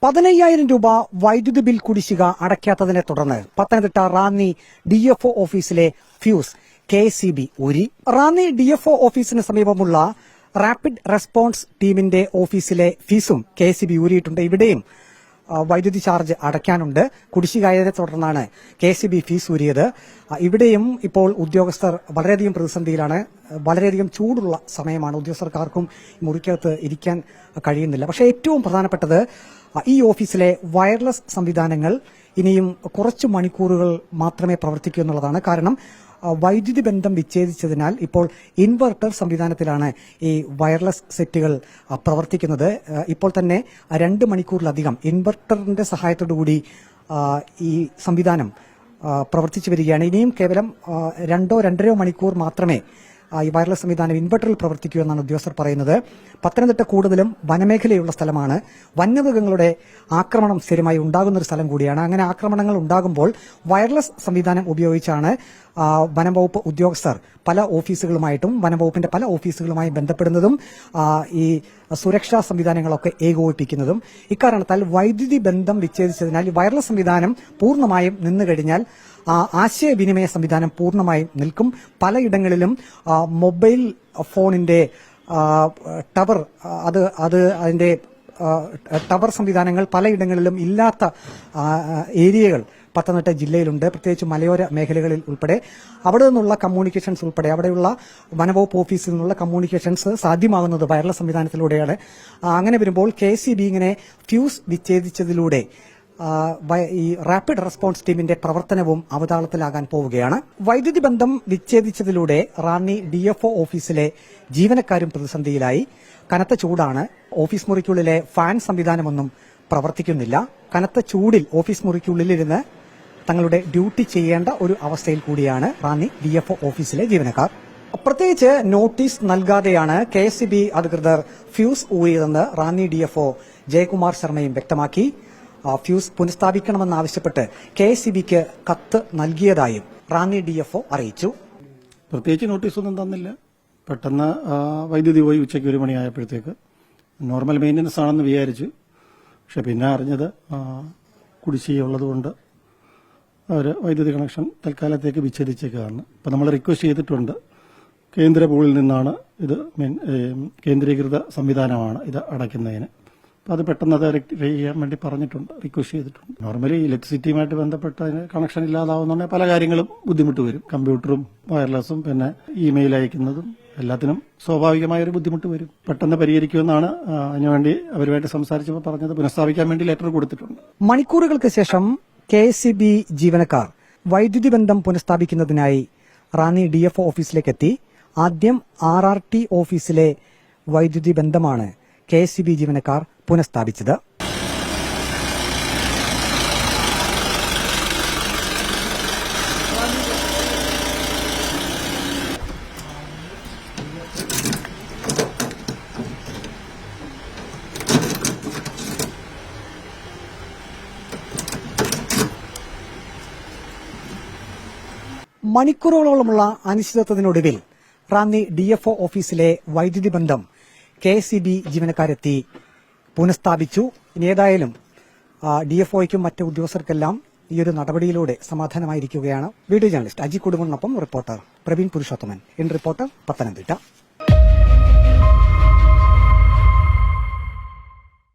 15,000 രൂപ വൈദ്യുതി ബിൽ കുടിശ്ശിക അടയ്ക്കാത്തതിനെ തുടർന്ന് പത്തനംതിട്ട റാന്നി ഡിഎഫ്ഒ ഓഫീസിലെ ഫ്യൂസ് കെഎസ്ഇബി ഊരി. റാന്നി ഡിഎഫ്ഒ ഓഫീസിന് സമീപമുള്ള റാപ്പിഡ് റെസ്പോൺസ് ടീമിന്റെ ഓഫീസിലെ ഫീസും കെഎസ്ഇബി ഊരിയിട്ടുണ്ട്. ഇവിടെയും വൈദ്യുതി ചാർജ് അടയ്ക്കാനുണ്ട്. കുടിശ്ശികയെ തുടർന്നാണ് കെഎസ്ഇബി ഫീസ് ഊരിയത്. ഇവിടെയും ഇപ്പോൾ ഉദ്യോഗസ്ഥർ വളരെയധികം പ്രതിസന്ധിയിലാണ്. വളരെയധികം ചൂടുള്ള സമയമാണ്. ഉദ്യോഗസ്ഥർക്കാർക്കും മുറിക്കകത്ത് ഇരിക്കാൻ കഴിയുന്നില്ല. പക്ഷേ ഏറ്റവും പ്രധാനപ്പെട്ടത് ഈ ഓഫീസിലെ വയർലെസ് സംവിധാനങ്ങൾ ഇനിയും കുറച്ചു മണിക്കൂറുകൾ മാത്രമേ പ്രവർത്തിക്കൂ എന്നുള്ളതാണ്. കാരണം വൈദ്യുതി ബന്ധം വിച്ഛേദിച്ചതിനാൽ ഇപ്പോൾ ഇൻവെർട്ടർ സംവിധാനത്തിലാണ് ഈ വയർലെസ് സെറ്റുകൾ പ്രവർത്തിക്കുന്നത്. ഇപ്പോൾ തന്നെ 2 മണിക്കൂറിലധികം ഇൻവെർട്ടറിന്റെ സഹായത്തോടുകൂടി ഈ സംവിധാനം പ്രവർത്തിച്ചു വരികയാണ്. ഇനിയും കേവലം 2-2.5 മണിക്കൂർ മാത്രമേ ഈ വയർലെസ് സംവിധാനം ഇൻവെർട്ടറിൽ പ്രവർത്തിക്കൂ എന്നാണ് ഉദ്യോഗസ്ഥർ പറയുന്നത്. പത്തനംതിട്ട കൂടുതലും വനമേഖലയുള്ള സ്ഥലമാണ്. വന്യമൃഗങ്ങളുടെ ആക്രമണം സ്ഥിരമായി ഉണ്ടാകുന്ന ഒരു സ്ഥലം കൂടിയാണ്. അങ്ങനെ ആക്രമണങ്ങൾ ഉണ്ടാകുമ്പോൾ വയർലെസ് സംവിധാനം ഉപയോഗിച്ചാണ് വനംവകുപ്പ് ഉദ്യോഗസ്ഥർ പല ഓഫീസുകളുമായിട്ടും വനംവകുപ്പിന്റെ പല ഓഫീസുകളുമായി ബന്ധപ്പെടുന്നതും ഈ സുരക്ഷാ സംവിധാനങ്ങളൊക്കെ ഏകോപിപ്പിക്കുന്നതും. ഇക്കാരണത്താൽ വൈദ്യുതി ബന്ധം വിച്ഛേദിച്ചതിനാൽ വയർലെസ് സംവിധാനം പൂർണ്ണമായും നിന്നുകഴിഞ്ഞാൽ ആശയവിനിമയ സംവിധാനം പൂർണ്ണമായും നിൽക്കും. പലയിടങ്ങളിലും മൊബൈൽ ഫോണിന്റെ ടവർ അതിന്റെ ടവർ സംവിധാനങ്ങൾ പലയിടങ്ങളിലും ഇല്ലാത്ത ഏരിയകൾ പത്തനംതിട്ട ജില്ലയിലുണ്ട്. പ്രത്യേകിച്ച് മലയോര മേഖലകളിൽ ഉൾപ്പെടെ അവിടെ നിന്നുള്ള കമ്മ്യൂണിക്കേഷൻസ് ഉൾപ്പെടെ അവിടെയുള്ള വനവകുപ്പ് ഓഫീസിൽ നിന്നുള്ള കമ്മ്യൂണിക്കേഷൻസ് സാധ്യമാകുന്നത് വയർലെസ് സംവിധാനത്തിലൂടെയാണ്. അങ്ങനെ വരുമ്പോൾ കെഎസ്ഇബി ഇങ്ങനെ ഫ്യൂസ് വിച്ഛേദിച്ചതിലൂടെ ഈ റാപ്പിഡ് റെസ്പോൺസ് ടീമിന്റെ പ്രവർത്തനവും അവതാളത്തിലാകാൻ പോവുകയാണ്. വൈദ്യുതി ബന്ധം വിച്ഛേദിച്ചതിലൂടെ റാന്നി ഡിഎഫ്ഒ ഓഫീസിലെ ജീവനക്കാരും പ്രതിസന്ധിയിലായി. കനത്ത ചൂടാണ്. ഓഫീസ് മുറിക്കുള്ളിലെ ഫാൻ സംവിധാനമൊന്നും പ്രവർത്തിക്കുന്നില്ല. കനത്ത ചൂടിൽ ഓഫീസ് മുറിക്കുള്ളിലിരുന്ന് തങ്ങളുടെ ഡ്യൂട്ടി ചെയ്യേണ്ട ഒരു അവസ്ഥയിൽ കൂടിയാണ് റാന്നി ഡിഎഫ്ഒ ഓഫീസിലെ ജീവനക്കാർ. പ്രത്യേകിച്ച് നോട്ടീസ് നൽകാതെയാണ് കെഎസ്ഇബി അധികൃതർ ഫ്യൂസ് ഊരിയതെന്ന് റാന്നി ഡിഎഫ്ഒ ജയകുമാർ ശർമ്മയും വ്യക്തമാക്കി. ഫ്യൂസ് പുനഃസ്ഥാപിക്കണമെന്നാവശ്യപ്പെട്ട് കെഎസ്ഇബിക്ക് കത്ത് നൽകിയതായും റാന്നി ഡിഎഫ്ഒ അറിയിച്ചു. പ്രത്യേകിച്ച് നോട്ടീസൊന്നും തന്നില്ല. പെട്ടെന്ന് വൈദ്യുതി പോയി ഉച്ചയ്ക്ക് 1 മണിയായപ്പോഴത്തേക്ക് നോർമൽ മെയിൻ്റനൻസ് ആണെന്ന് വിചാരിച്ചു. പക്ഷെ പിന്നെ അറിഞ്ഞത് കുടിശ്ശികയുള്ളതുകൊണ്ട് അവർ വൈദ്യുതി കണക്ഷൻ തൽക്കാലത്തേക്ക് വിച്ഛേദിച്ചേക്കാണ്. ഇപ്പം നമ്മൾ റിക്വസ്റ്റ് ചെയ്തിട്ടുണ്ട്. കേന്ദ്ര പൂളിൽ നിന്നാണ് ഇത് കേന്ദ്രീകൃത സംവിധാനമാണ് ഇത് അടയ്ക്കുന്നതിന്. അപ്പോൾ അത് പെട്ടെന്ന് അത് റെക്ടിഫൈ ചെയ്യാൻ വേണ്ടി പറഞ്ഞിട്ടുണ്ട്, റിക്വസ്റ്റ് ചെയ്തിട്ടുണ്ട്. നോർമലി ഇലക്ട്രിസിറ്റിയുമായിട്ട് ബന്ധപ്പെട്ട കണക്ഷൻ ഇല്ലാതാവുന്നുണ്ടെങ്കിൽ പല കാര്യങ്ങളും ബുദ്ധിമുട്ട് വരും. കമ്പ്യൂട്ടറും വയർലെസ്സും പിന്നെ ഇമെയിൽ അയക്കുന്നതും എല്ലാത്തിനും സ്വാഭാവികമായൊരു ബുദ്ധിമുട്ട് വരും. പെട്ടെന്ന് പരിഹരിക്കുമെന്നാണ് അതിനുവേണ്ടി അവരുമായിട്ട് സംസാരിച്ചപ്പോൾ പറഞ്ഞത്. പുനഃസ്ഥാപിക്കാൻ വേണ്ടി ലെറ്റർ കൊടുത്തിട്ടുണ്ട്. മണിക്കൂറുകൾക്ക് ശേഷം കെഎസ്ഇബി ജീവനക്കാർ വൈദ്യുതി ബന്ധം പുനഃസ്ഥാപിക്കുന്നതിനായി റാന്നി ഡിഎഫ്ഒ ഓഫീസിലേക്ക് എത്തി. ആദ്യം RRT ഓഫീസിലെ വൈദ്യുതി ബന്ധമാണ് കെഎസ്ഇബി ജീവനക്കാർ പുനഃസ്ഥാപിച്ചത്. മണിക്കൂറുകളോളമുള്ള അനിശ്ചിതത്വത്തിനൊടുവിൽ റാന്നി ഡിഎഫ്ഒ ഓഫീസിലെ വൈദ്യുതി ബന്ധം കെഎസ്ഇബി ജീവനക്കാരെത്തി പുനഃസ്ഥാപിച്ചു. ഇനി ഏതായാലും ഡിഎഫ്ഒയ്ക്കും മറ്റ് ഉദ്യോഗസ്ഥർക്കെല്ലാം ഈ ഒരു നടപടിയിലൂടെ സമാധാനമായിരിക്കുകയാണ്. വീഡിയോ ജേർണലിസ്റ്റ് അജി കുടുംബനൊപ്പം reporter Praveen Purushothaman. In reporter Pathanamthitta.